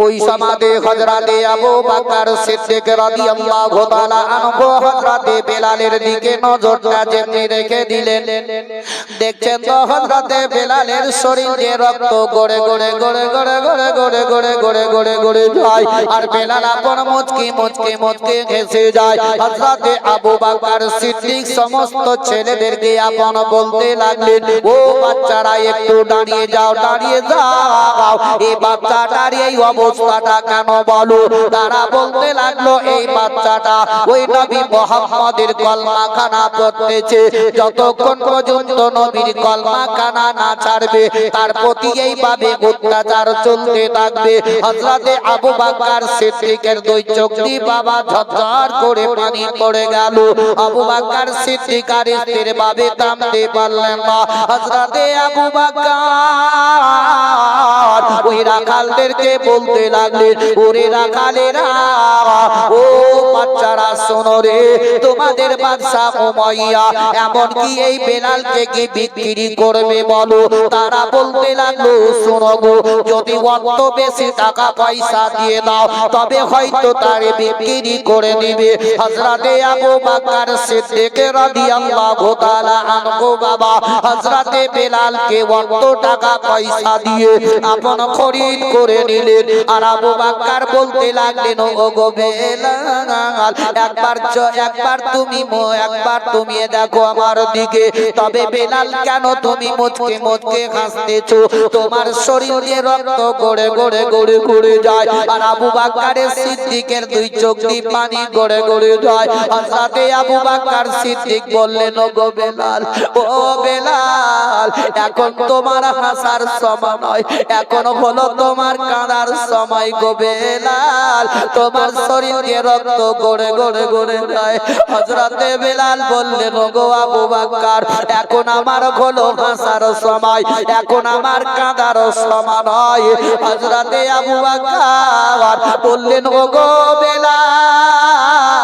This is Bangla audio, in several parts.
ওই সমাজে হযরতে আবু বকর সিদ্দিক রাদিয়াল্লাহু তাআলা আনহু হযরতে বেলালের দিকে নজরটা যেমনি রেখে দিলেন, দেখছেন তো হযরতে বেলালের শরীরে রক্ত গড়ে গড়ে গড়ে গড়ে গড়ে গড়ে গড়ে গড়ে গড়ে গড়ে যায়, আর বেলাল আপন মুচকি মুচকি মুচকি হেসে যায়। হযরতে আবু বকর সিদ্দিক সমস্ত ছেলেদেরকে আপন বলতে লাগলেন, ও বাচ্চারা একটু দাঁড়িয়ে যাও, দাঁড়িয়ে যাও, এই বাচ্চাটার এই অবস্থাটা কেন বলো? তারা বলতে লাগলো, এই বাচ্চাটা ওই নবী মুহাম্মদের কলমা খানা পড়তেছে, যতক্ষণ পর্যন্ত নবীর কলমা খানা না ছাড়বে তার প্রতি এইভাবে অত্যাচার চলতে থাকবে। হযরতে আবু বকর সিদ্দিকের দুই চোখ দিয়ে বাবা ঝরঝর করে পানি পড়ে গেল। আবু বকর সিদ্দিক আর স্থির ভাবে থামতে পারলেন না। হযরতে আবু বকর ওই রাখালদেরকে বলতে লাগলেন, ওরে রাখালেরা, ও বাচ্চারা শোনো রে, তোমাদের বাদশা উমাইয়া এমন কি এই বেলালকে কি বিক্রি করবে বলো? তারা বলতে লাগলো, শোনো গো, যদি অত বেশি টাকা পয়সা দিয়ে দাও তবে হয়তো তার বিক্রি করে দিবে। হযরতে আবু বকর সিদ্দিক রাদিয়াল্লাহু তাআলা আনহু বাবা হযরতে বেলালকে অত টাকা পয়সা দিয়ে আপন খরিদ করে নিলেন। আর আবু বকর বলতে লাগলেন, ও গো বেলাল, একবার তুমি দেখো আমার দিকে। তবে বেলাল, কেন তুমি মুচকে মুচকে হাসতেছো? তোমার শরীরে রক্ত গড়ে গড়ে গড়ে গড়ে যায়, আর আবু বকর সিদ্দিকের দুই চোখ দিয়ে পানি গড়ে গড়ে যায়। হযরতে আবু বকর সিদ্দিক বললেন, ও গো বেলাল, ও বেলাল, এখন তোমার হাসার সময় নয়, এখন হলো তোমার কাঁদার সময় গো বেলাল, তোমার শরীরে রক্ত গড়ে গড়ে গড়ে যায়। হযরতে বেলাল বললেন, ও গো আবু বকর, এখন আমার হলো হাসার সময়, এখন আমার কাঁদার সময় নয়। হযরতে আবু বকর বললেন, ও গো বেলাল,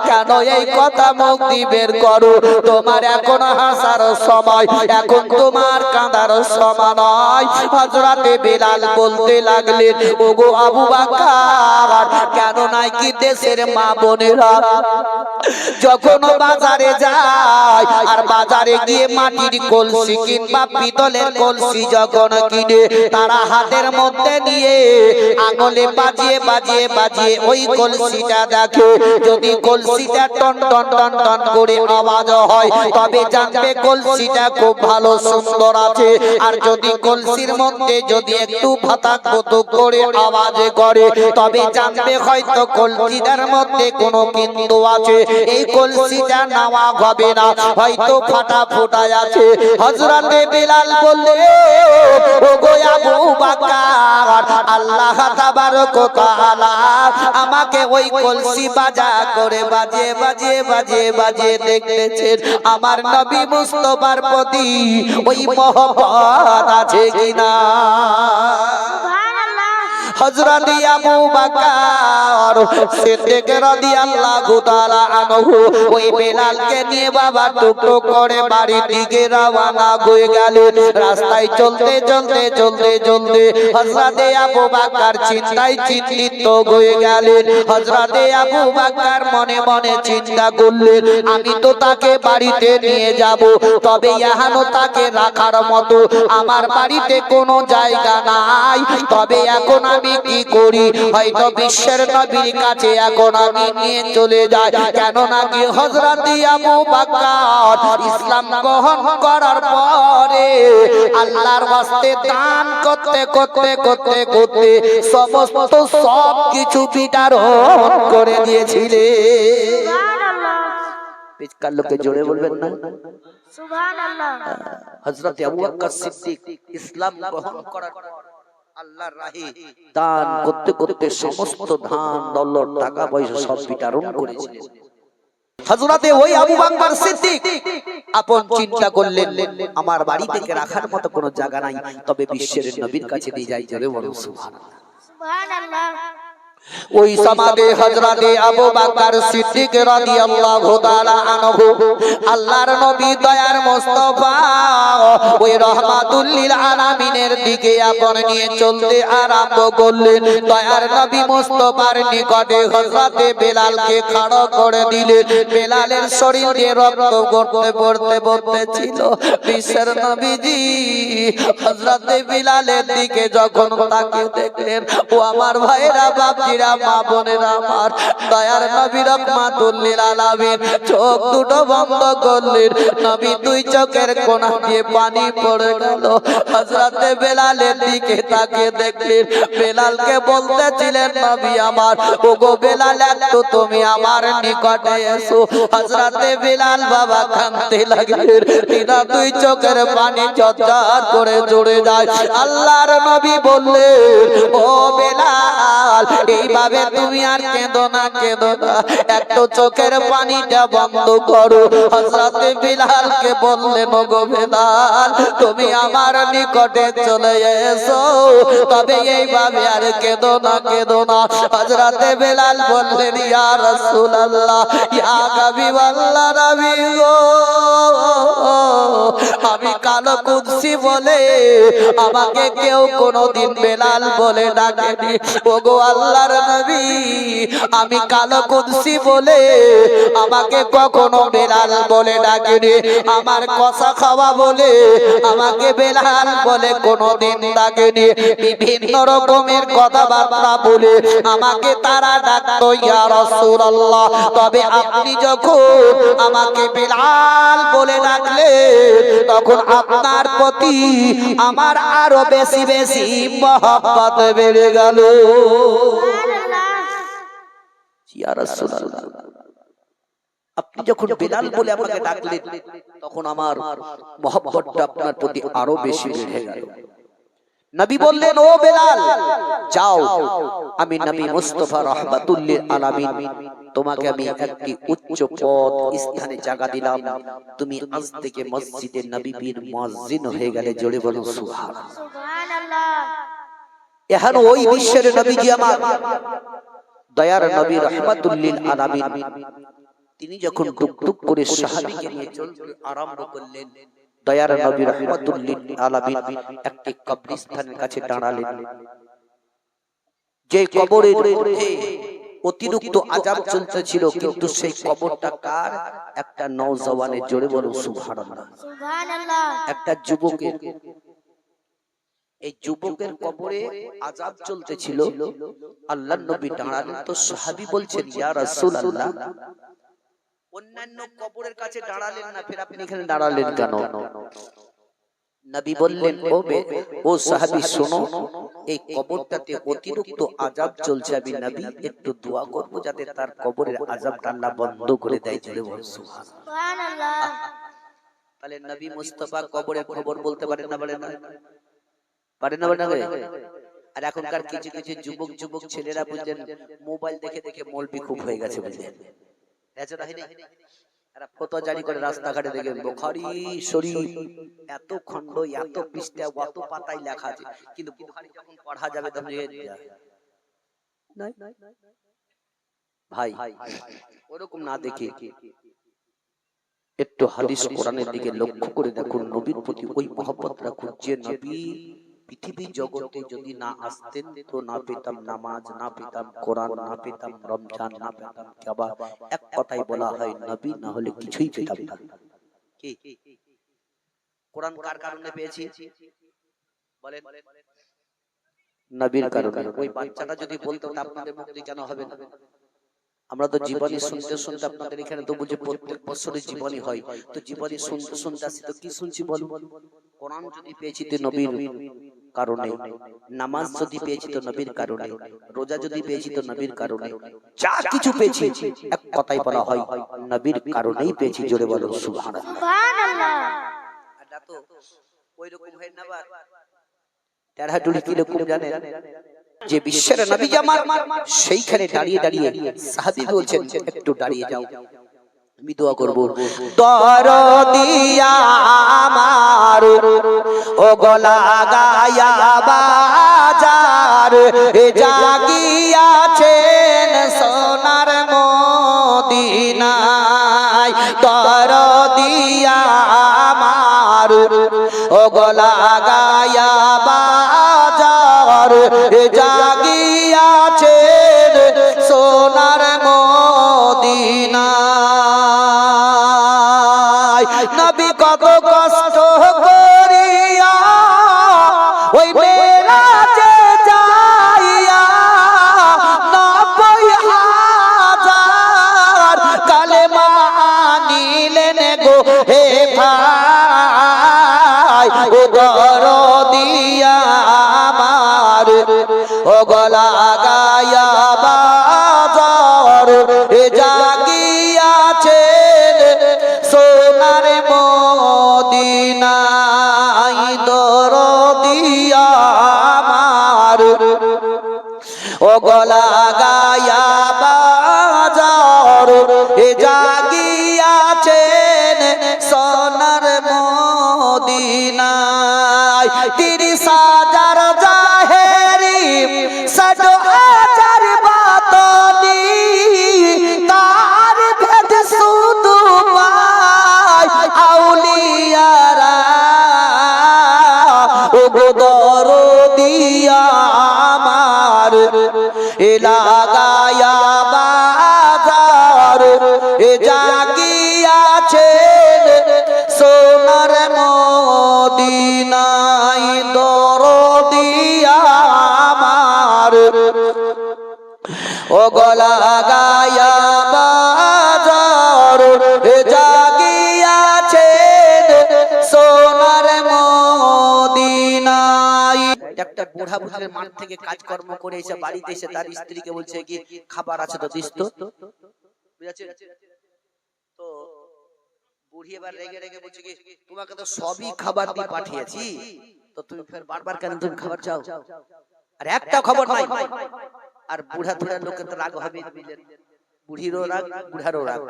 কেন এই কথা মুখ দিয়ে বের করো? তোমার এখন হাসার সময়, এখন তোমার কাঁদার সময় নয়। হযরতে বেলাল বলতে লাগলেন, ও গো আবু বকর, কেন নাই কি দেশের মা বোনেরা যখন বাজারে যায়, আর বাজারে গিয়ে মাটির কলসি কিংবা পিতলের কলসি যখন কিনে, তারা হাতের মধ্যে নিয়ে আঙুলে বাজিয়ে বাজিয়ে বাজিয়ে ওই কলসিটা দেখে। যদি কলসিটা টন টন টন টন করে আওয়াজ হয় তবে জানবে কলসিটা খুব ভালো সুন্দর আছে। আর যদি কলসির মধ্যে যদি একটু ফাটাক ফুটুক করে আওয়াজ করে তবে জানবে হয়তো কলসিটার মধ্যে কোনো কিন্তু আছে, এই কলসিটা নেওয়া হবে না, হয়তো ফাটা ফোটায় আছে। হযরতে বেলাল বললেন, ও গো আবু বকর, আল্লাহ তাবারক ওয়া তাআলা আমাকে ওই কলসি বাজা করে বাজিয়ে বাজিয়ে বাজিয়ে বাজিয়ে দেখতেছেন, আমার নবী মুস্তাফার প্রতি ওই মহব্বত আছে কিনা। হযরত আবু বকর সিদ্দিক রাদিয়াল্লাহু তাআলা আনহু ওই বেলালকে নিয়ে বাবা টুকটুক করে বাড়ির দিকে রওনা হয়ে গেলেন। রাস্তায় চলতে চলতে চলতে চলতে হযরত আবু বকর চিন্তায় চিন্তিত হয়ে গেলেন। হযরত আবু বকর মনে মনে চিন্তা করলেন, আমি তো তাকে বাড়িতে নিয়ে যাব, তবে এখনো তাকে রাখার মতো আমার বাড়িতে কোনো জায়গা নাই। তবে এখন আমি কি করি? হয়তো বিশ্বের নবীর কাছে এখন আমি নিয়ে চলে যাই, কেন নাকি হযরত আবু বকর ইসলাম গ্রহণ করার পরে আল্লাহর ওয়াস্তে দান করতে করতে করতে করতে সমস্ত সব কিছু বিতরণ করে দিয়েছিলেন। সুবহানাল্লাহ। পিছকার লোকে জোরে বলবেন না সুবহানাল্লাহ। হযরত আবু বকর সিদ্দিক ইসলাম গ্রহণ করার পর আল্লাহর রাহে দান করতে করতে সমস্ত ধান দৌলত টাকা পয়সা সব বিতরণ করেছিলেন। হযরতে ওই আবু বকর সিদ্দিক আপন চিন্তা করলেন, আমার বাড়ি থেকে রাখার মতো কোনো জায়গা নাই, তবে বিশ্বের নবীর কাছে নিয়ে যাই। জোরে বলুন সুবহানাল্লাহ। সুবহানাল্লাহ। ওই সমাজে হযরতে আবু বকর সিদ্দিক রাদিয়াল্লাহু তাআলা আনহু আল্লাহর নবী দয়ার মুস্তাফা ওই রাহমাতুল লিল আলামিনের দিকে আপন নিয়ে চলতে আরম্ভ করলেন। দয়ার নবী মুস্তাফার নিকটে হযরতে বেলালকে খাড়া করে দিলেন। বেলালের শরীর দিয়ে রক্ত গড়তে পড়তে পড়তে ছিল। বিশ্বের নবীজি হযরতে বেলালের দিকে যখন তাকিয়ে দেখলেন, ও আমার ভাইরা বাপজিরা মা বোনেরা আমার, দয়ার নবী রাহমাতুল লিল আলামিন চোখ দুটো বন্ধ করলেন। নবী দুই চোখের কোণা দিয়ে পানি পড়ে গেল। হযরতে বেলালের দিকে তাকিয়ে দেখলেন, বেলালকে বলতেছিলেন, নবী আমার, ওগো বেলাল একটু তুমি আমার নিকটে এসো। হযরতে বেলাল বাবা কাঁদতে লাগলেন, তিনা দুই চোখের পানি ঝরঝর করে ঝরে যায়। আল্লাহর নবী বললেন, ও বেলাল, এইভাবে তুমি আর কেঁদো না, কেঁদো না, একটু চোখের পানিটা বন্ধ করো। হযরতে বেলালকে বললেন, ওগো বেলাল, তুমি আমার নিকটে চলে এসো, তবে এইভাবে আর কেঁদো না, কেঁদো না। হযরতে বেলাল বললেন, ইয়া রাসূলুল্লাহ, ইয়া হাবিবাল্লাহ, নবী গো, আমি কালো কুদসি বলে আমাকে কেউ কোনোদিন বেলাল বলে ডাকেনি। ওগো আল্লাহর নবী, আমি কালো কুদসি বলে আমাকে কখনো বেলাল বলে ডাকেনি। আমার কষা খাওয়া বলে আমাকে বেলাল বলে কোনোদিন ডাকেনি। বিভিন্ন রকমের কথাবার্তা বলে আমাকে তারা ডাকতো ইয়া রাসূলুল্লাহ। তবে আপনি যখন আমাকে বেলাল বলে ডাকলে, তখন আপনার প্রতি আমার আরো বেশি বেশি মহব্বত বেড়ে গেল। ইয়া রাসূলুল্লাহ, আপনি যখন বেলাল বলে আমাকে ডাকলেন, তখন আমার মহব্বতটা আপনার প্রতি আরো বেশি বেড়ে গেল। নবী বললেন, ও বেলাল, যাও, আমি নবী মুস্তাফা রাহমাতুল লিল আলামিন তোমাকে আমি একটি উচ্চ পদ স্থানে জায়গা দিলাম। তুমি আজ থেকে মসজিদে নববীর মুয়াজ্জিন হয়ে গেলে। জোরে বলুন সুবহানাল্লাহ। এখন ওই বিশ্বের নবীজি আমার, দয়ার নবী রাহমাতুল লিল আলামিন, তিনি যখন টুকটুক করে সাহাবীকে নিয়ে চলতে আরম্ভ করলেন, দয়ার নবী রাহমাতুল লিল আলামিন একটি কবরস্থানের কাছে দাঁড়ালেন। যে কবরের মধ্যে অতিরিক্ত আযাব চলতেছিল, কিন্তু সেই কবরটা কার? একটা নওজওয়ানের। জোরে বলুন সুবহানাল্লাহ, সুবহানাল্লাহ। একটা যুবকের। এই যুবকের কবরে আযাব চলতেছিল। আল্লাহর নবী দাঁড়ালেন, তো সাহাবী বলছেন, ইয়া রাসূলুল্লাহ, অন্যান্য কবরের কাছে দাঁড়ালেন না, ফের আপনি এখানে দাঁড়ালেন কেন? নবী বললেন, ও সাহাবী শোনো, এই কবরটাতে অতিরিক্ত আযাব চলছে, আমি নবী একটু দোয়া করব যাতে তার কবরের আযাবটা আল্লাহ বন্ধ করে দেয়। জোরে বলুন সুবহানাল্লাহ। তাহলে নবী মুস্তাফা কবরের খবর বলতে পারেন না, পারেন না, পারেন না, পারেন না। আর এখনকার কিছু কিছু যুবক ছেলেরা বুঝলেন মোবাইল দেখে দেখে মৌলবি খুব হয়ে গেছে, বুঝলেন, এরা ফতোয়া জারি করে রাস্তাঘাটে দেখে বুখারী শরীফ এত খণ্ড, এত পৃষ্ঠা, কত পাতায় লেখা আছে, কিন্তু বুখারী যখন পড়া যাবে তখন ভাই ওরকম না দেখে একটু হাদিস কোরআনের দিকে লক্ষ্য করে দেখুন। নবীর প্রতি ওই মহব্বত রাখুন যে নবী পৃথিবী জগতে যদি না আসতেন তো না পেতাম নামাজ, না পেতাম কোরআন, না পেতাম রমজান, না পেতাম কাবা। এক কথাই বলা হয়, নবী না হলে কিছুই পেতাম না। কি কোরআন কার কারণে পেয়েছি বলেন? নবীর কারণে। ওই বাচ্চাটা যদি বলতো আপনাদের মুক্তি কেন হবে না? আমরা তো জীবনী শুনতে শুনতে, আপনাদের এখানে তো বুঝে প্রত্যেক বছরই জীবনী হয়, তো জীবনী শুনতে শুনতে আসি, তো কি শুনছি বলুন? কোরআন যদি পেয়েছি তো নবীর কারণে, নামাজ যদি পেয়েছি তো নবীর কারণে, রোজা যদি পেয়েছি তো নবীর কারণে, যা কিছু পেয়েছি এক কথাই বলা হয় নবীর কারণেই পেয়েছি। জোরে বলুন সুবহানাল্লাহ, সুবহানাল্লাহ। এটা তো ওই রকম হয় না, বা তেরাহাটুলি কি রকম জানেন? যে বিশ্বের নবী আমার, সেইখানে দাঁড়িয়ে দাঁড়িয়ে সাহাবী বলছেন, একটু দাঁড়িয়ে যাও, আমি দোয়া করব। দরদি আমার ও গলা গায়া বাজার জাগিয়া গিয়াছেন সোনার মদিনায় দরদি আমার ও গলা গায়া বাজার জাগিয়াছেন সোনার মদিনায় নবী কত কষ্ট করিয়া ওই মেরাজে যাইয়া 90,000 কালেমা নিলেন গো হে ভাই ও দরদি আমার ও গলা গায়া বাজার জাগিয়াছেন সোনার মদিনায় দরদি আমার ও গলা গায়া বাজার জাগিয়াছেন সোনার মদিনায় 30,000 জাহেরি 60,000 বাতনি তার ভেদ শুধু পায় আউলিয়ারা ও দরদি আমার লাগায়া বাজার জাগিয়াছেন সোনার মদিনায় দরদি আমার ও গলা গায়া বাজার জাগিয়াছেন সোনার মদিনায়। একটা বুড়া বুড়ির মাঠ থেকে কাজকর্ম করে এসে বাড়িতে এসে তার স্ত্রীকে বলছে কি খাবার আছে তো দিস তো। তো বুড়ি এবার রেগে রেগে বলছে কি তোমাকে তো সবই খাবার দিয়ে পাঠিয়েছি তো তুমি ফের বারবার কেন তুমি খাবার চাও আর একটা খবর নাই। আর বুড়া বুড়ার লোকে তো রাগ হবে বুড়িরও রাগ বুড়ারও রাগ।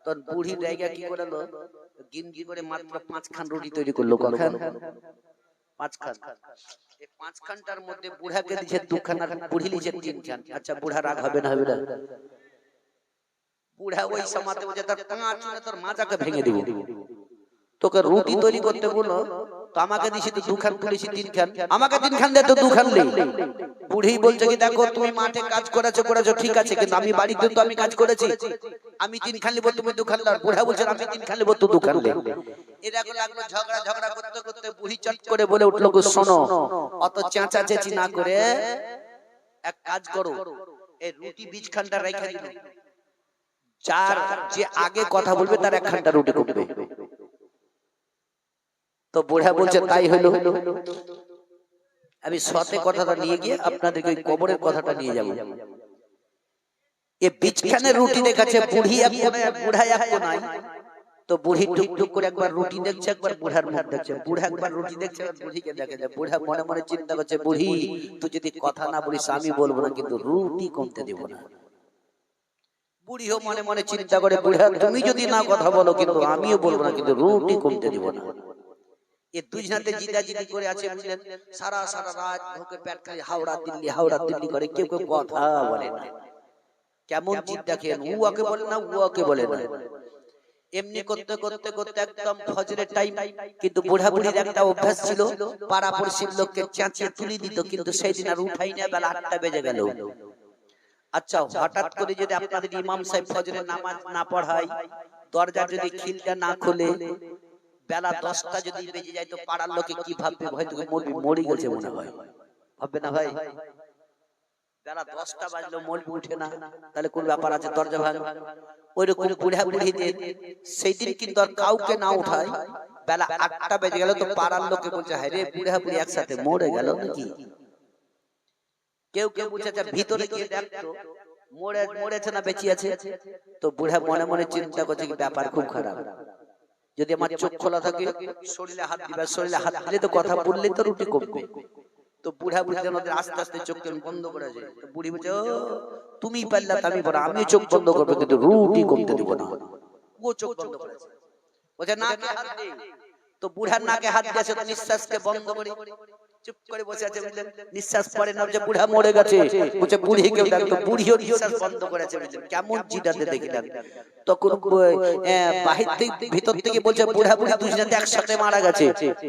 তো বুড়ির রেগে কি করলো গিনগি করে মাত্র 5 খান রুটি তৈরি করলো। কখন 5 খান। এই 5 খানটার মধ্যে বুড়াকে দিয়েছে 2 খান আর বুড়ি লিছে 3 খান। আচ্ছা বুড়া রাগ হবে না হবে না? বুড়া ওই সময়তে বলে তার পাঁচ না তোর মাজাকে ভেঙে দিব। তোকে রুটি তৈরি করতে বলো তো আমাকে দিছি তো 2 খান করেছি 3 খান আমাকে 3 খান দে তো 2 খান লে। বুড়ি বলছে কি দেখো তুমি মাঠে কাজ করেছো ঠিক আছে কিন্তু আমি বাড়িতে তো আমি কাজ করেছি আমি 3 খান লিব তুমি 2 খান লাও। বুড়া বলছে আমি 3 খান লিব তো 2 খান লে। এরা লাগলো ঝগড়া করতে করতে বুড়ি চট করে বলে উঠলো গো শোনো অত চেঁচা চেঁচি না করে এক কাজ করো এই রুটি বীজ খানটা রাইখা দিবে চার যে আগে কথা বলবে তার 1 খানটা রুটি করবে। তো বুড়া বলছে তাই হলো। আমি সতে কথাটা নিয়ে গিয়ে আপনাদেরকে ওই কবরের কথাটা নিয়ে যাব। এই বীজখানে রুটি দেখাচ্ছে বুড়ি এক কোণায় বুড়া এক কোণায়। তো বুড়ি টুকটুক করে একবার রুটি দেখছে একবার বুড়ার মুখ দেখছে। বুড়া একবার রুটি দেখছে আর বুড়িকে দেখে যায়। বুড়া মনে মনে চিন্তা করছে বুড়ি তুই যদি কথা না বলিস আমি বলবো না কিন্তু রুটি কমতে দেব না। বুড়িও মনে মনে চিন্তা করে বুড়া তুমি যদি না কথা বলো কিন্তু আমিও বলবো না কিন্তু রুটি কমতে দেব না। এই দুইজনাতে জিদাজিদি করে আছে বুঝলেন। সারা রাত ভোকে পেট খালি হাওড়া দিল্লি করে কেউ কেউ কথা বলে না। কেমন জিদ দেখেন উয়াকে বলে না উয়াকে বলে না। এমনি করতে করতে করতে একদম ফজরের টাইম কিন্তু বুড়া বুড়ির একটা অভ্যাস ছিল পাড়া পড়শির লোককে চেঁচিয়ে তুলে দিত কিন্তু সেই দিন আর উঠাই না বেলা 8টা বেজে গেল। আচ্ছা হঠাৎ করে যদি আপনাদের ইমাম সাহেব ফজরের নামাজ না পড়ায় দরজা যদি খিলটা না খুলে বেলা 10টা যদি বেজে যায় তো পাড়ার লোকে কি ভাববে হয়তো মরে গেছে মনে হয় ভাববে না ভাই? বেলা 10টা বাজলো মলবি উঠে না তাহলে কোন ব্যাপার আছে দরজা ভাঙ। ওইরকম বুড়া বুড়িদের সেই দিন কিন্তু আর কাউকে না উঠায় বেলা 8টা বেজে গেল তো পাড়ার লোকে বলছে হ্যাঁ রে বুড়া বুড়ি একসাথে মরে গেল নাকি। কেউ কেউ বলছে ভিতরে গিয়ে দেখতো মরেছে না বেঁচে আছে। তো বুড়া মনে মনে চিন্তা করছে কি ব্যাপার খুব খারাপ। যদি আমার চোখ খোলা থাকে শরীরে হাত দিবে শরীরে হাত দিলে তো কথা বললেই তো রুটি কমবে। তো বুড়া বুড়ি ওদের আস্তে আস্তে চোখ বন্ধ করে যায়। তো বুড়ি বলছে তুমি পারলা আমি বড় আমি চোখ বন্ধ করবো কিন্তু রুটি কমতে দেব না। ও চোখ বন্ধ করেছে বলছে নাকে হাত দে। তো বুড়ার নাকে হাত দিয়েছে নিঃশ্বাসকে বন্ধ করে চুপ করে বসে আছে বুঝলেন, নিঃশ্বাস পড়ে না যে বুড়া মরে গেছে, বলছে বুড়ি কেউ ডাকতো, বুড়িও নিঃশ্বাস বন্ধ করেছে বুঝলেন, কেমন জিটাতে দেখলেন। তখন বাহির থেকে ভিতর থেকে বলছে বুড়া বুড়ি দুজনে একসাথে মারা গেছে,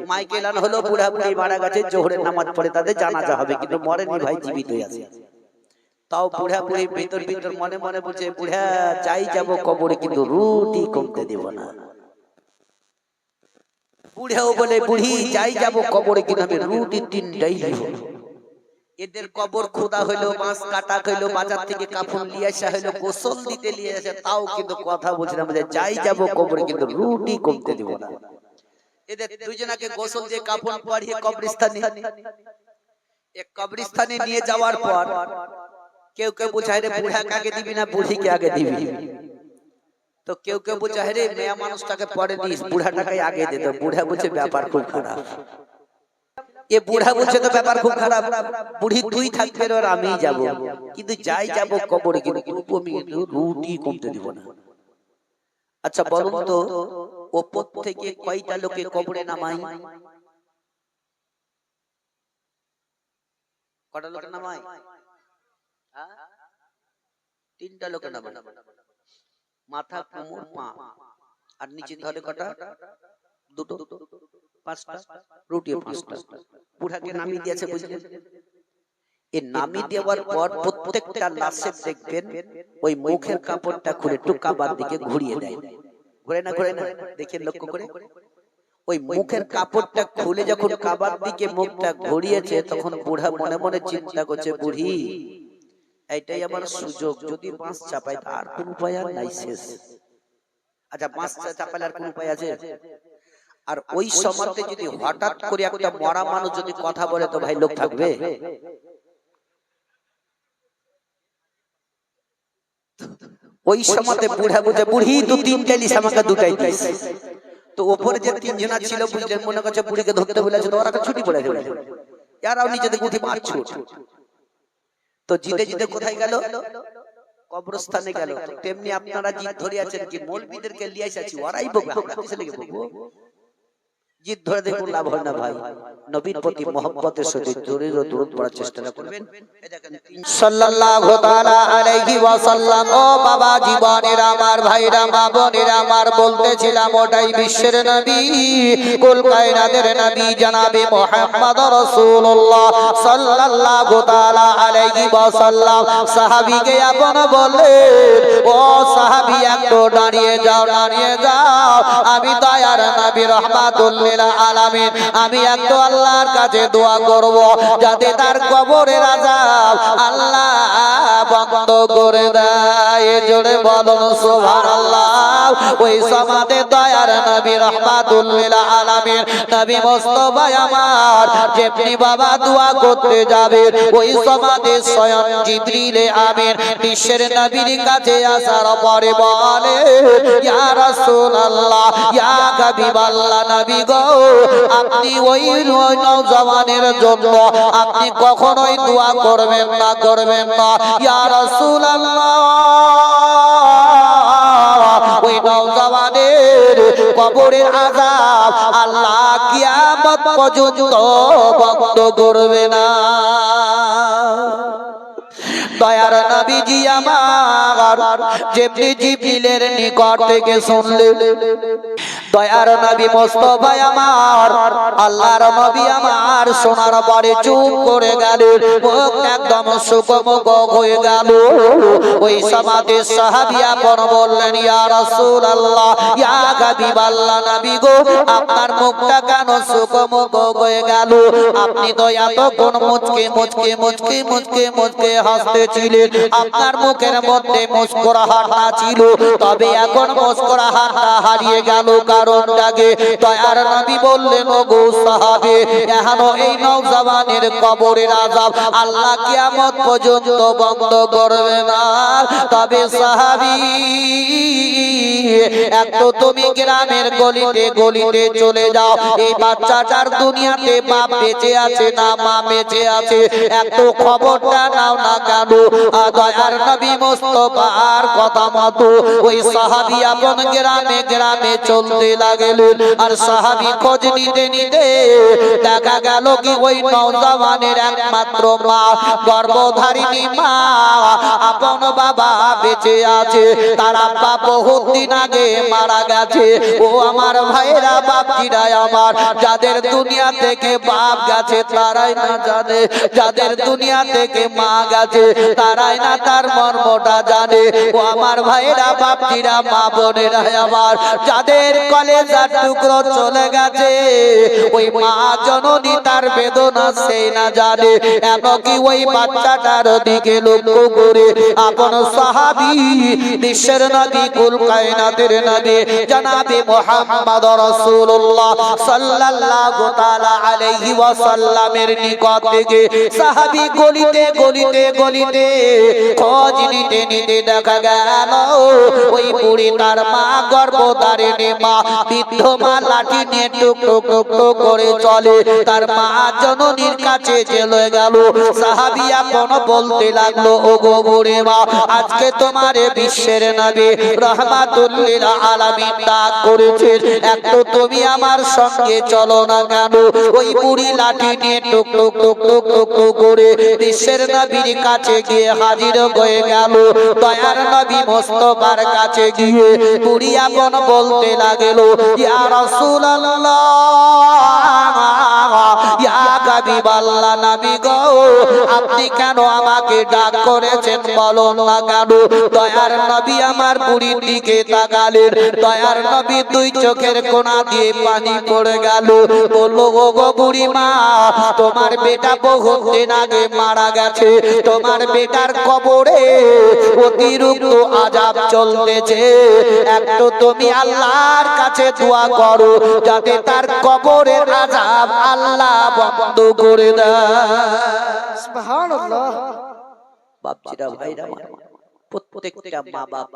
মাইক এলান হলো বুড়া বুড়ি মারা গেছে, জোহরের নামাজ পড়ে তাদের জানাজা হবে, কিন্তু মরেনি ভাই, জীবিত আছে। তাও বুড়া বুড়ি ভিতর ভিতর মনে মনে বলছে বুড়া যাই যাব কবরে, কিন্তু রুটি কমতে দেব না। বুড়াও বলে বুড়ি যাই যাব কবরে, কিন্তু আমি রুটি তিনটাই দিব। এদের কবর খোদা হইলো, মাছ কাটা হইলো, বাজার থেকে কাপড় নিয়ে আসা হইলো, গোসল দিতে নিয়ে আসে, তাও কিন্তু কথা বলছিলাম যে যাই যাব কবরে, কিন্তু রুটি কমতে দেব না। এদের দুজনাকে গোসল দিয়ে কাপড় পরিয়ে কবরস্থানে নিয়ে যাওয়ার পর কেউ কেউ বুঝায় রে বুড়াকে আগে দিবি না বুড়িকে আগে দিবি, তো কেউ কেউ বুঝায় রে মেয়া মানুষটাকে পরে দিস, বুড়াটাকে আগে দে। তো বুড়া বলছে ব্যাপার খুব খারাপ। এ বুড়া বলছে তো ব্যাপার খুব খারাপ, বুড়ি তুই থাকবে আর আমি যাব, কিন্তু যাই যাব কবরে, কিন্তু রুটি কমতে দিব না। আচ্ছা বলুন তো ওপর থেকে কয়টা লোকে কবরে নামাই? কটা লোকে নামাই? তিনটা লোকে নামাই, মাথা কোমর পা, আর নিচে ধরে কটা? দুটো, পাঁচটা, রুটি পাঁচটা। বুড়াকে নামিয়ে দিয়েছে বুঝলেন। এই নামিয়ে দেওয়ার পর প্রত্যেকটা লাশে দেখবেন ওই মুখের কাপড়টা খুলে টুকাবার দিকে ঘুরিয়ে দেয়, ঘুরে না ঘুরে না, দেখেন লক্ষ্য করে। ওই মুখের কাপড়টা খুলে যখন কাবার দিকে মুখটা ঘুরিয়েছে, তখন বুড়া মনে মনে চিন্তা করছে বুড়ি এইটাই আমার সুযোগ, যদি বাঁশ চাপাই তার কোন উপায় আর নাই, শেষ। আচ্ছা বাঁশ চাপালে আর কোন উপায় আছে? আর ওই সময়তে যদি হঠাৎ করে একটা মরা মানুষ যদি কথা বলে, তো ভাই লোক থাকবে? ওই সময়তে বুড়া বুঝে বুড়ি তো তিনটা লিস আমাকে দুটাই দিস। তো ওপরে যে তিনজনা ছিল বুঝলেন, মনে করছে বুড়িকে ধরতে বলেছে, তো ওরা ছুটি পড়েছে, এরাও নিজেদের গুটি মারছো। তো জিতে জিতে কোথায় গেল? কবরস্থানে গেল। তেমনি আপনারা জিদ ধরে আছেন কি মৌলবীদেরকে লিয়ে এসেছি, ওরাই বকবে, আমরা কিসে লেগে বকবো? জিদ ধরে দেখুন লাভ হয় না ভাই। নবীর প্রতি মহব্বতের সাথে জোরে জোরে দরুদ পড়ার চেষ্টা করবেন। সাল্লাল্লাহু তাআলা আলাইহি ওয়াসাল্লাম। ও বাবা জীবনের আমার ভাইরা মা বোনেরা আমার, বলতেছিলাম ওটাই বিশ্বের নবী, কুল কায়নাতের নবী জনাবে মুহাম্মদ রাসূলুল্লাহ সাল্লাল্লাহু তাআলা আলাইহি ওয়াসাল্লাম সাহাবীকে আপন বললেন, ও সাহাবী একটু দাঁড়িয়ে যাও, দাঁড়িয়ে যাও, আমি দয়ার নবী রাহমাতুল লিল আলামিন, আমি একটু আল্লাহর কাছে দোয়া করব যাতে তার কবরের আযাব আল্লাহ বন্ধ করে দেয়। জোরে বলুন সুবহানাল্লাহ। ওই সমাতে দয়ার নবী রাহমাতুল লিল আলামিন নবী মুস্তাফা আমার যেমনি বাবা দোয়া করতে যাবে, ওই সমাতে স্বয়ং জিবরিল আমিন বিশ্বের নবীর কাছে আসার পরে বলে, ইয়া রাসূলুল্লাহ, ইয়া হাবিবাল্লাহ, নবী গো আপনি ওই নওজওয়ানের জন্য আপনি কখনোই দোয়া করবেন না, করবেন না। ইয়া রাসূলুল্লাহ, ওই নওজওয়ানের কবরের আযাব আল্লাহ কিয়ামত পর্যন্ত বন্ধ করবে না। দয়ার নবীজি আমার যেমনি জিবরিলের নিকট থেকে শুনলেন, দয়ার নবী মুস্তাফা আমার আল্লাহর নবী আমার শোনার পরে চুপ করে গেলেন, মুখ একদম শুকমুখ হয়ে গেল। ওই সমাজে সাহাবী আপন বললেন, ইয়া রাসূলুল্লাহ, ইয়া হাবিবাল্লাহ, নবী গো আপনার মুখটা কেন শুকমুখ হয়ে গেল? আপনি তো এতক্ষণ মুচকে মুচকে মুচকে মুচকে মুচকে হাসতেছিলেন, আপনার মুখের মধ্যে মুস্কুরাহাটটা ছিল, তবে এখন মুস্কুরাহাটটা হারিয়ে গেল, কারণটাকে? দয়ার নবী বললেন, ও গো সাহাবী, এখনো এই নওজওয়ানের কবরের আযাব আল্লাহ কিয়ামত পর্যন্ত বন্ধ করবে না। তবে সাহাবী একটু তুমি গ্রামের গলিতে গলিতে চলে যাও, এই বাচ্চাটার দুনিয়াতে বাপ বেঁচে আছে না মা বেঁচে আছে, একটু খবরটা নাও না কেন? দয়ার নবী মুস্তাফার কথা মতো ওই সাহাবী আপন গ্রামে গ্রামে চলতে বলতে লাগলেন। আর সাহাবী খোঁজ নিতে নিতে দেখা গেল কি ওই নওজওয়ানের একমাত্র মা, গর্ভধারিণী মা, আপন বাবা বেঁচে আছে, তার আব্বা বহুত দিন আগে মারা গেছে। ও আমার ভাইরা, বাপজিরা আমার, যাদের দুনিয়া থেকে বাপ গেছে তারাই না জানে, যাদের দুনিয়া থেকে মা গেছে তারাই না তার মর্মটা জানে। ও আমার ভাইরা, বাপজিরা, মা বোনেরা আমার, যাদের কলেজার টুকরো চলে গেছে ওই মা জননী তার বেদনা সেই না জানে। এমনকি ওই বাচ্চাটার দিকে লক্ষ্য করে আপন সাহাবী বিশ্বের নবী, কুল কায়নাতের নবী জনাবে মুহাম্মদ রাসূলুল্লাহ সাল্লাল্লাহু তাআলা আলাইহি ওয়াসাল্লামের নিকট থেকে সাহাবী গলিতে গলিতে গলিতে খোঁজ নিতে নিতে দেখা গেল ওই বুড়ি তার মা, গর্ভধারিণী মা, বৃদ্ধ মা লাঠি নিয়ে টুক টুক টুক টুক করে চলে তার মা জননীর কাছে চলে গেল। সাহাবী এখন বলতে লাগলো, ও গো বুড়ি মা, আজকে তোমার বিশ্বের নবী রাহমাতুল লিল আলামিন ডাক করেছেন, একটু তুমি আমার সঙ্গে চলো না কেন? ওই বুড়ি লাঠি নিয়ে টুক টুক টুক টুক টুক টুক করে বিশ্বের নবীর কাছে গিয়ে হাজির হয়ে গেল। দয়ার নবী মুস্তাফার কাছে গিয়ে বুড়ি এখন বলতে লাগলো, ইয়া রাসূলুল্লাহ, ইয়া হাবিবাল্লাহ, নবী গো, আপনি কেন আমাকে ডাক করেছেন বলো না কেন? দয়ার নবী আমার বুড়ির দিকে তাকালেন। দয়ার নবী দুই চোখের কোণা দিয়ে পানি পড়ে গেল। বলল, ও গো বুড়ি মা, তোমার বেটা বহুত দিন আগে মারা গেছে, তোমার বেটার কবরে অতিরিক্ত আযাব চলতেছে, একটু তুমি আল্লাহর কাছে দোয়া করো যাতে তার কবরের আযাব আল্লাহ বন্ধ করে দেয়। সুবহানাল্লাহ। বাপজিরা, ভাইরা, প্রত্যেকটা মা বাপ,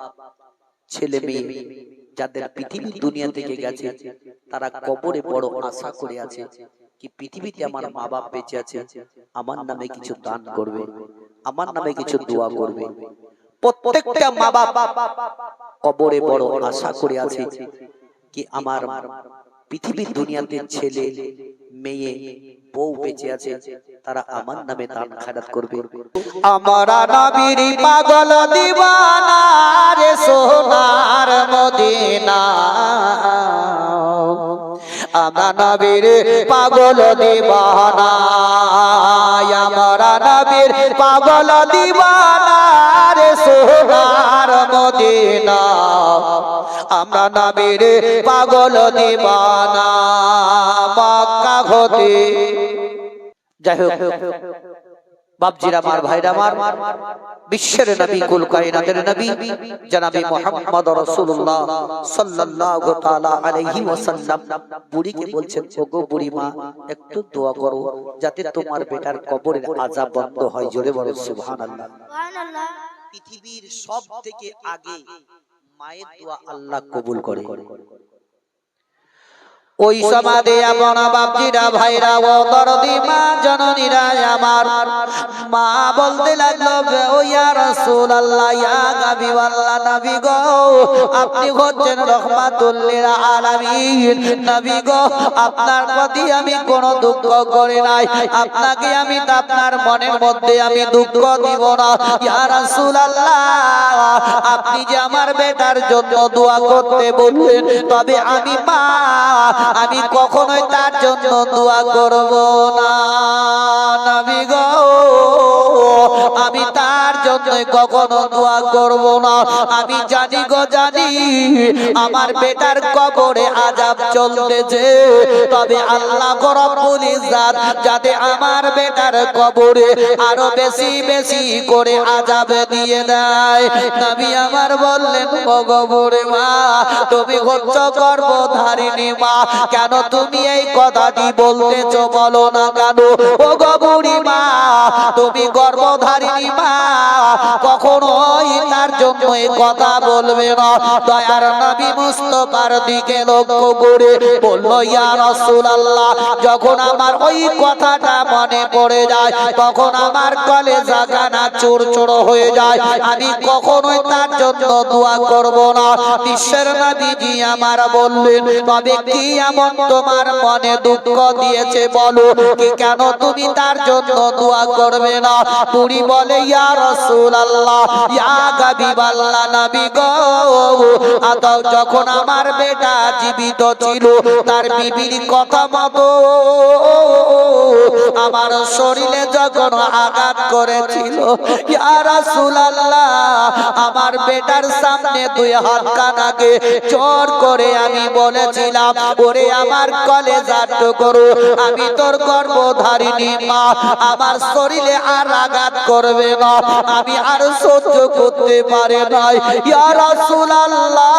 ছেলে মেয়ে যাদের পৃথিবী দুনিয়া থেকে গেছে তারা কবরে বড় আশা করে আছে কি পৃথিবীতে আমার মা বাপ বেঁচে আছে, আমার নামে কিছু দান করবে, আমার নামে কিছু দোয়া করবে। প্রত্যেকটা মা বাপ কবরে বড় আশা করে আছে কি আমার পৃথিবীর দুনিয়াতে ছেলে মেয়ে বউ বেঁচে আছে, তারা আমার নামে দান খায়রাত করবে। আমরা নবীর পাগল দিওয়ানা রে সোনার মদিনা, আমরা নবীর পাগল দিওয়ানা, আমরা নবীর পাগল দিওয়ানা রে সোনার মদিনা, আমরা নবীর পাগল দিওয়ানা মক্কা হতে। যাই হোক বাপজিরা, আমার ভাইরা আমার, বিশ্বের নবী, কুল কায়নাতের নবী জনাবে মুহাম্মদ রাসূলুল্লাহ সাল্লাল্লাহু তাআলা আলাইহি ওয়াসাল্লাম বুড়িকে বলছেন, ওগো বুড়ি মা, একটু দোয়া করো যাতে তোমার বেটার কবরের আযাব বন্ধ হয়। জোরে বলো সুবহানাল্লাহ। সুবহানাল্লাহ। পৃথিবীর সবথেকে আগে মায়ের দোয়া আল্লাহ কবুল করে। ওই সমাধি আপন বাপজিরা, ভাইরা, ও দরদি মা জননীরা আমার, মা বলতে লাগলো, ও ইয়া রাসূলুল্লাহ, ইয়া হাবিবাল্লাহ, নবী গো, আপনি হচ্ছেন রাহমাতুল লিল আলামিন, নবী গো, আপনার প্রতি আমি কোনো দুঃখ করি নাই, আপনাকে আমি আপনার মনের মধ্যে আমি দুঃখ দিব না। ইয়া রাসূলুল্লাহ, আপনি যে আমার বেটার জন্য দোয়া করতে বললেন, তবে আমি মা, আমি কখনোই তার জন্য দোয়া করব না, নবী গো, আমি তার জন্য কখনো দোয়া করব না। আমি জানি গো, জানি আমার বেটার কবরে আযাব চলতেছে, তবে আল্লাহ রব্বুল ইজ্জত যাতে আমার বেটার কবরে আরো বেশি বেশি করে আযাব দিয়ে দেয়। নবী আমার বললেন, ও গো বুড়ি মা, তুমি হচ্ছ গর্ভধারিণী মা, কেন তুমি এই কথাটি বলতেছো বলো না কেন? ও গো বুড়ি মা, তুমি গর্ভধারিণী মা, কখনোই তার জন্য এই কথা বলবে না। দয়ার নবী মুস্তাফার দিকে লক্ষ্য করে বলল, ইয়া রাসূলুল্লাহ, যখন আমার ওই কথাটা মনে পড়ে যায় তখন আমার কলেজা কানা চুরচুর হয়ে যায়। আমি কখনোই তার জন্য দোয়া করব না। বিশ্বের নবীজি আমার বললেন, তবে কি এমন তোমার মনে দুঃখ দিয়েছে বলো, কি কেন তুমি তার জন্য দোয়া করবে না? বুড়ি বলে, ইয়া রাসূলুল্লাহ, ইয়া হাবিবাল্লাহ, নবী গো, যখন আমার বেটা জীবিত ছিল তার বিবির কথা মতো আমার শরীরে যখন আঘাত করেছিল, ইয়া রাসূলুল্লাহ, আমার বেটার সামনে দুই হাত কানাকে জোর করে আমি বলেছিলাম, ওরে আমার কলেজার টুকরো, আমি তোর গর্ভধারিণী মা, আমার শরীরে আর আঘাত করবে না, আমি আর সহ্য করতে পারে নাই। ইয়া রাসূলুল্লাহ,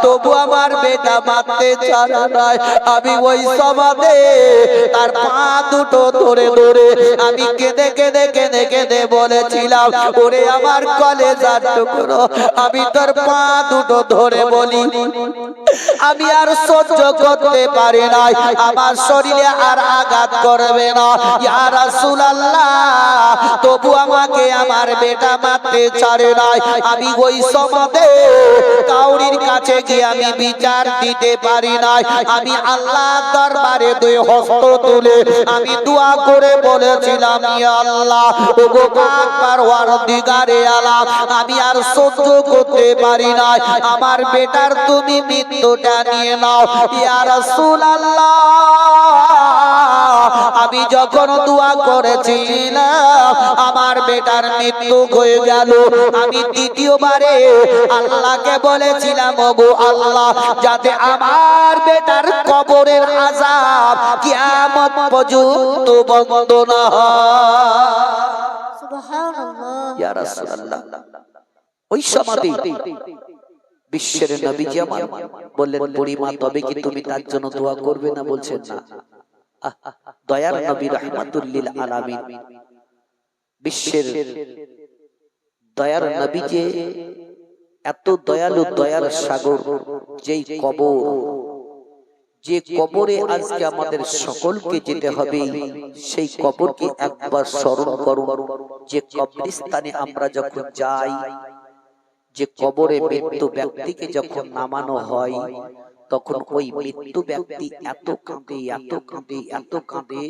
তবু আমার বেটা মারতে চায় নাই। আমি ওই সমাদে তার পা দুটো ধরে ধরে আমি কেঁদে কেঁদে কেঁদে কেঁদে বলেছিলাম, ওরে আমার কলেজার টুকরো, আমি তোর পা দুটো ধরে বলি, আমি আর সহ্য করতে পারি নাই, আমার শরীরে আর আঘাত করবে না। ইয়া রাসূলুল্লাহ, তবু আমাকে আমার বেটা মারতে ছাড়ে নাই। আমি ওই সমাদে কাউরির কাছে গিয়ে আমি বিচার দিতে পারি নাই। আমি আল্লাহর দরবারে দুই হস্ত তুলে আমি দোয়া করে বলেছিলাম, ইয়া আল্লাহ, ওগো পাক পরওয়ারদিগারে আলাম, আমি আর সহ্য করতে পারি নাই, আমার বেটার তুমি মৃত্যুটা নিয়ে নাও। ইয়া রাসূলুল্লাহ, আমি যখন দোয়া করেছিলাম আমার বেটার মৃত্যু হয়ে গেল, আমি দ্বিতীয়বারে আল্লাহকে বলেছিলাম, ওগো আল্লাহ, যাতে আমার বেটার কবরের আযাব কিয়ামত পর্যন্ত বন্ধ না হয়। সুবহানাল্লাহ। ইয়া রাসূলুল্লাহ, ওই সমাধি বিশ্বের নবীজি আমার বললেন, বুড়িমা, তবে কি তুমি তার জন্য দোয়া করবে না? বলছেন না। দয়ার নবী রাহমাতুল লিল আলামিন, বিশ্বের দয়ার নবী যে এত দয়ালু, দয়ার সাগর, যেই কবর, যে কবরে আজকে আমাদের সকলকে যেতে হবে, সেই কবরকে একবার স্মরণ করুন। যে কবরস্থানে আমরা যখন যাই, যে কবরে মৃত্যু ব্যক্তিকে যখন নামানো হয়, তখন ওই মৃত্যু ব্যক্তি এত কাঁদে, এত কাঁদে, এত কাঁদে,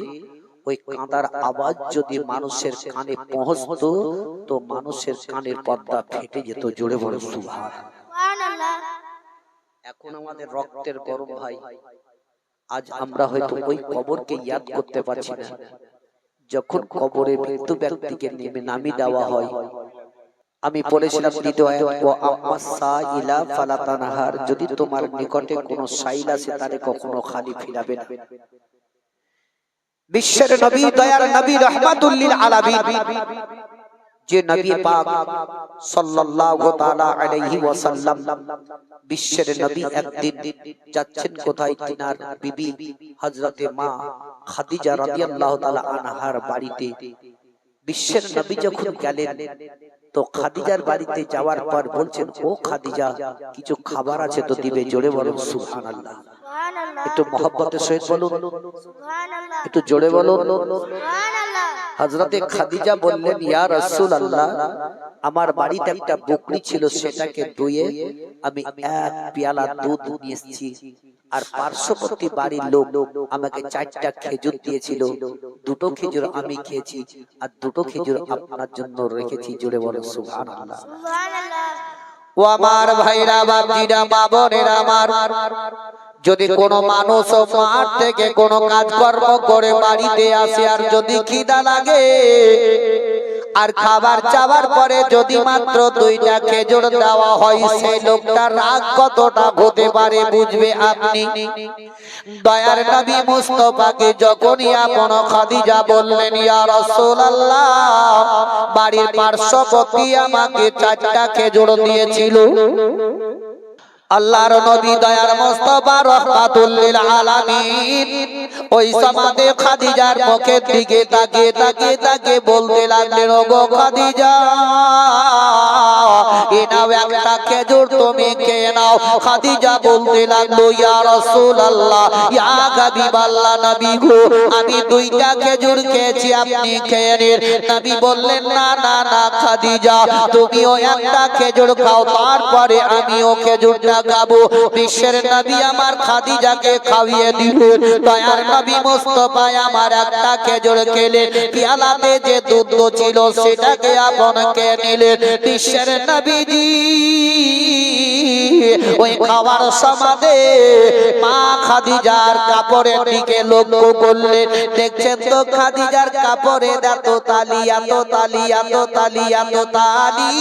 ওই কাঁদার আওয়াজ যদি মানুষের কানে পৌঁছতো তো মানুষের কানের পর্দা ফেটে যেত। জোরে বলো সুবহানাল্লাহ। এখন আমাদের রক্তের গরম ভাই, আজ আমরা হয়তো ওই কবরকে ইয়াদ করতে পারছি না। যখন কবরে মৃত্যু ব্যক্তিকে নামিয়ে দেওয়া হয়, আমি বলেছিলাম দ্বিতীয় আয়াত, ওয়া আম্মাস সাইলা ফালা তানহার, যদি তোমার নিকটে কোনো সাইল আসে তারে কখনো খালি ফিরাবে না। বিশ্বের নবী, দয়ার নবী, রাহমাতুল লিল আলামিন, যে নবী পাক সাল্লাল্লাহু তাআলা আলাইহি ওয়াসাল্লাম, বিশ্বের নবী একদিন যাচ্ছেন কোথায়? তিনার বিবি হযরতে মা খাদিজা রাদিয়াল্লাহু তাআলা আনহার বাড়িতে। বিশ্বের নবী যখন গেলেন তো খাদিজার বাড়িতে যাওয়ার পর বলছেন, ও খাদিজা, কিছু খাবার আছে তো দিবে? জোরে বলুন সুবহানাল্লাহ। একটু মহব্বতের সহিত বলুন সুবহানাল্লাহ, একটু জোরে বলুন সুবহানাল্লাহ। হযরতে খাদিজা বললেন, ইয়া রাসূলুল্লাহ, আমার বাড়িতে একটা বকরি ছিল, সেটাকে দুয়ে আমি এক পেয়ালা দুধ নিয়ে এসেছি, আর পার্শ্ববর্তী বাড়ির লোক আমাকে 4টা খেজুর দিয়েছিল, 2টো খেজুর আমি খেয়েছি আর 2টো খেজুর আপনার জন্য রেখেছি। জোরে বলেন সুবহানাল্লাহ। সুবহানাল্লাহ। ও আমার ভাইরা, বাপজিরা, মা বোনেরা আমার, যদি কোনো মানুষ মাঠ থেকে কোনো কাজকর্ম করে বাড়িতে আসে আর যদি খিদা লাগে আর খাবার চাওয়ার পরে যদি মাত্র 2টা খেজুর দেওয়া হয়, সেই লোকটার রাগ কতটা হতে পারে বুঝবে আপনি। দয়ার নবী মুস্তাফাকে যখনই আপন খাদিজা বললেন, ইয়া রাসূলুল্লাহ, বাড়ির পার্শ্ববর্তী আমাকে 4টা খেজুর দিয়েছিল, আল্লাহর নবী দয়ার মুস্তাফা রাহমাতুল লিল আলামিন ওই সমাদে খাদিজার মুখের দিকে তাকিয়ে তাকিয়ে তাকিয়ে বলতে লাগলেন, ওগো খাদিজা, নাও একটা খেজুর তুমি খেয়ে নাও। খাদিজা বলতে লাগলো ইয়া রাসূলুল্লাহ ইয়া হাবিবাল্লাহ নবী গো আমি দুইটা খেজুর খেয়েছি আপনি খেয়ে নিন। নবী বললেন না না না খাদিজা তুমিও একটা খেজুর খাও তারপরে আমিও খেজুরটা খাবো। বিশ্বের নবী আমার খাদিজাকে খাইয়ে দিলেন। দয়ার নবী মুস্তাফা আমার একটা খেজুর খেলেন, পেয়ালাতে যে দুধ ছিল সেটাকে আপন খেয়ে নিলেন। বিশ্বের নবীজি ওই খাওয়ার সমাধে মা খাদিজার কাপড়ের দিকে লক্ষ্য করলেন। দেখছেন তো খাদিজার কাপড়ে এত তালি এত তালি এত তালি এত তালি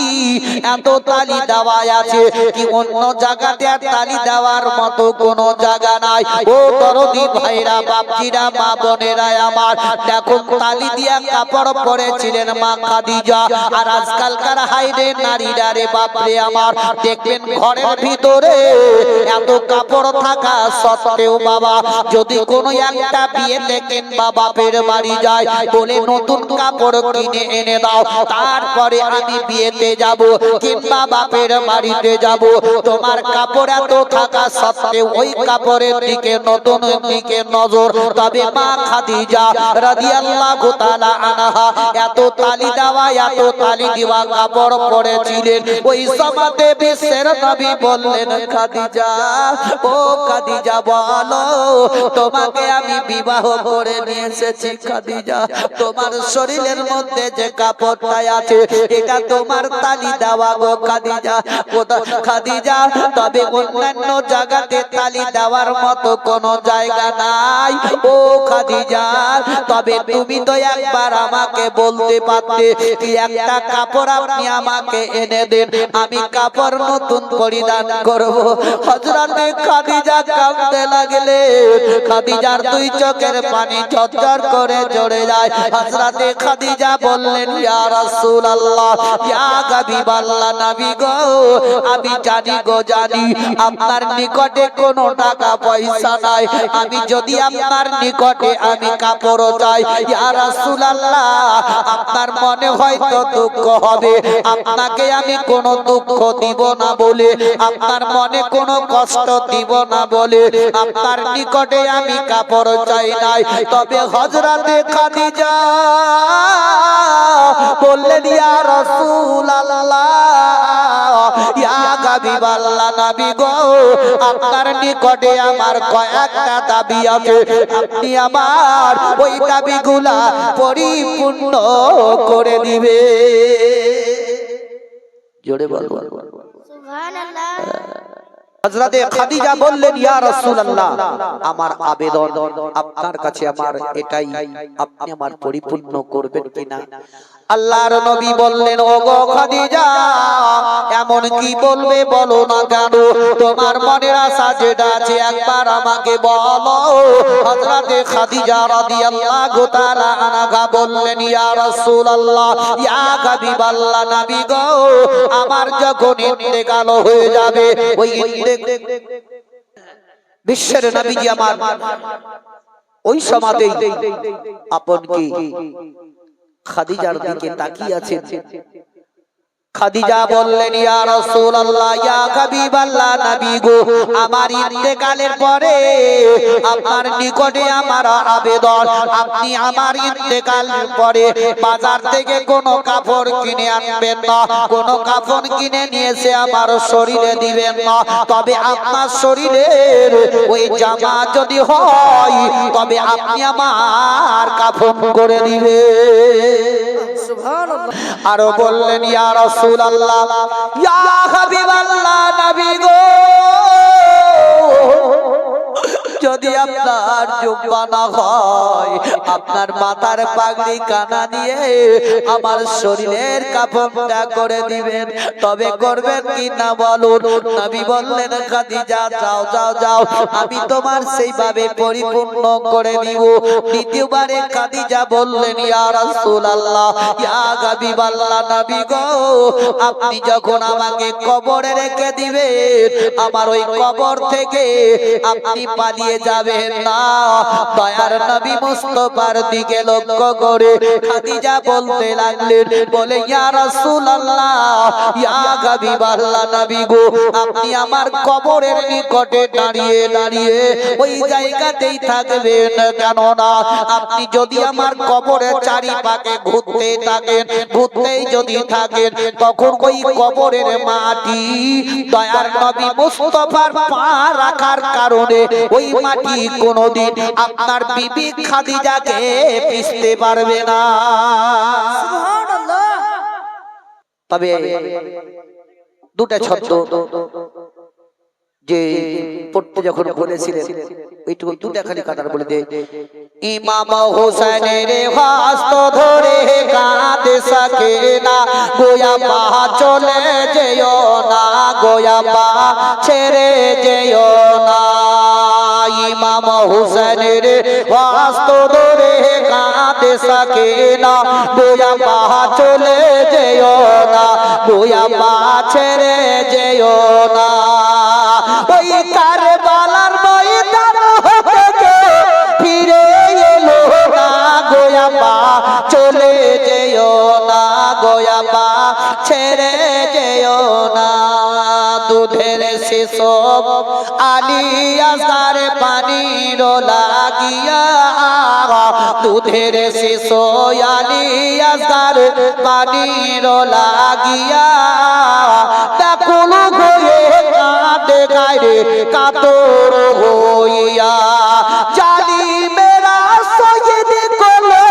এত তালি দেওয়া আছে কি অন্য জায়গাতে আর তালি দেওয়ার মতো কোনো জায়গা নাই। ও দরদি ভাইরা বাপজিরা মা বোনেরা আমার দেখুন তালি দিয়া কাপড় পরেছিলেন মা খাদিজা। আর আজকালকার হাইরে নারীরা রে বাপরে আমার দেখবেন ঘরের ভিতরে এত কাপড় থাকা সত্ত্বেও বাবা যদি কোনো একটা বিয়েতে কিংবা বাপের বাড়ি যায় বলে নতুন কাপড় কিনে এনে দাও তারপরে আমি বিয়েতে যাব কিংবা বাপের বাড়িতে যাব, তোমার কাপড় এত থাকা সত্ত্বেও ওই কাপড়ের দিকে নতুন দিকে নজর। তবে মা খাদিজা রাদিয়াল্লাহু তাআলা আনহা এত তালি দেওয়া এত তালি দেওয়া কাপড় পরেছিলেন। ওই সময়তে বিশ্বের নবী বললেন খাদিজা ও খাদিজা বলো তোমাকে আমি বিবাহ করে নিয়ে এসেছি। খাদিজা তোমার শরীরের মধ্যে যে কাপড়টা আছে এটা তোমার তালি দেওয়া গো খাদিজা। খাদিজা তবে অন্যান্য জায়গাতে তালি দেওয়ার মতো কোনো জায়গা নাই ও খাদিজা। তবে তুমি তো একবার আমাকে বলতে পারতে কি একটা কাপড় আপনি আমাকে এনে দেন আমি কাপড় নতুন পরিধান করব। হযরতে খাদিজা কাঁদতে লাগলেন। খাদিজার দুই চোখের পানি ঝরঝর করে ঝরে যায়। হযরতে খাদিজা বললেন ইয়া রাসূলুল্লাহ ইয়া হাবিবাল্লাহ নবী গো আমি জানি গো জানি আপনার নিকটে কোনো টাকা পয়সা নাই, আমি যদি আপনার নিকটে আমি কাপড় চাই ইয়া রাসূলুল্লাহ আপনার মনে হয়তো দুঃখ হবে, আপনাকে আমি কোনো দুঃখ দিব না বলে আপনার মনে কোনো কষ্ট দিব না বলে আপনার নিকটে আমি কাপড় চাই নাই। তবে হযরতে খাদিজা বললেন ইয়া রাসূলুল্লাহ ইয়া হাবিবাল্লাহ নবী গো আপনার নিকটে আমার কয়েকটা দাবি আছে, আপনি আমার ওই দাবিগুলা পরিপূর্ণ করে দিবে। জোরে বলবো সুবহানাল্লাহ। হযরতে খাদিজা বললেন ইয়া রাসূলুল্লাহ আমার আবেদন আপনার কাছে আমার এটাই আপনি আমার পরিপূর্ণ করবেন কিনা। আল্লাহর নবী বললেন ওগো খাদিজা এমন কি বলবে বলো না কেন, তোমার মনের আশা যেটা আছে একবার আমাকে বলো। হযরতে খাদিজা রাদিয়াল্লাহু তাআলা আনহা বললেন ইয়া রাসূলুল্লাহ ইয়া হাবিবাল্লাহ নবী গো আমার যখন ইন্তেকাল হয়ে যাবে ওই বিশ্বের নবীজি আমার ওই সময়তেই আপন কি খাদিজার দিকে তাকিয়ে আছেন। খাদিজা বললেন ইয়া রাসূলুল্লাহ ইয়া হাবিবাল্লাহ নবী গো আমার ইন্তেকালের পরে আপনার নিকটে আমার আবেদন আপনি আমার ইন্তেকালের পরে বাজার থেকে কোনো কাপড় কিনে আনবেন না, কোনো কাফন কিনে নিয়ে এসে আমার শরীরে দিবেন না, তবে আপনার শরীরের ওই জামা যদি হয় তবে আপনি আমার কাফন করে দিবেন। সুবহানাল্লাহ। আরো বললেন ইয়া রাসূলুল্লাহ ইয়া হাবিবাল্লাহ নবী গো যদি আপনার জুব্বা না হয় আপনার মাথার পাগড়ি কানা নিয়ে আমার শরীরের কাফনটা করে দিবেন, তবে করবেন কি না বলুন। নবী বললেন খাদিজা যাও যাও যাও আমি তোমার সেইভাবে পরিপূর্ণ করে দিব। দ্বিতীয়বারে খাদিজা বললেন ইয়া রাসূলুল্লাহ ইয়া হাবিবাল্লাহ নবী গো আপনি যখন আমাকে কবরে রেখে দিবেন আমার ওই কবর থেকে আপনি পালিয়ে পালিয়ে যাবেন না। দয়ার নবী মুস্তাফার দিকে লক্ষ্য করে খাদিজা বলতে লাগলেন, বলে ইয়া রাসূলুল্লাহ, ইয়া হাবিবাল্লাহ, নবী গো, আপনি আমার কবরের নিকটে দাঁড়িয়ে দাঁড়িয়ে ওই জায়গাতেই থাকবেন, কেননা আপনি যদি আমার কবরের চারিপাশে ঘুরতে থাকেন, ঘুরতেই যদি থাকেন, তখন ওই কবরের মাটি দয়ার নবী মুস্তাফার পা রাখার কারণে ওই মাটি কোনোদিন আপনার বিবি খাদিজাকে পিষতে পারবে না। সুবহানাল্লাহ। তবে দুটা শব্দ যে পড়তে যখন বলেছিলেন এইটুকু দুটা খালি কাতার বলে দে। ইমাম হোসেনের হস্ত ধরে কাঁদে সকে না, গোয়া পা চলে যেও না, গোয়া পা ছেড়ে যেও না। ইমাম হোসেনের হস্ত ধরে কাঁদে সকে না, গোয়া পা চলে যেও না, গোয়া পা ছেড়ে যেও না। ওই কারবালার ময়দান হতে ফিরে এলো না, গোয়া পা চলে যেও না, গোয়া পা ছেড়ে যেও না। দুধের শিশু আলী আসগার পানির লাগিয়া, দুধের শিশু আলী আসগার পানির লাগিয়া, ব্যাকুল হয়ে কাঁদে গায়ে কাতর হইয়া। জালিমেরা শহীদ করলো,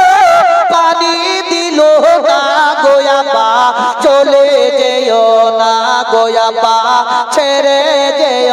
পানি দিল না, গোয়া পা চলে যেও না, গোয়া পা ছেড়ে যেও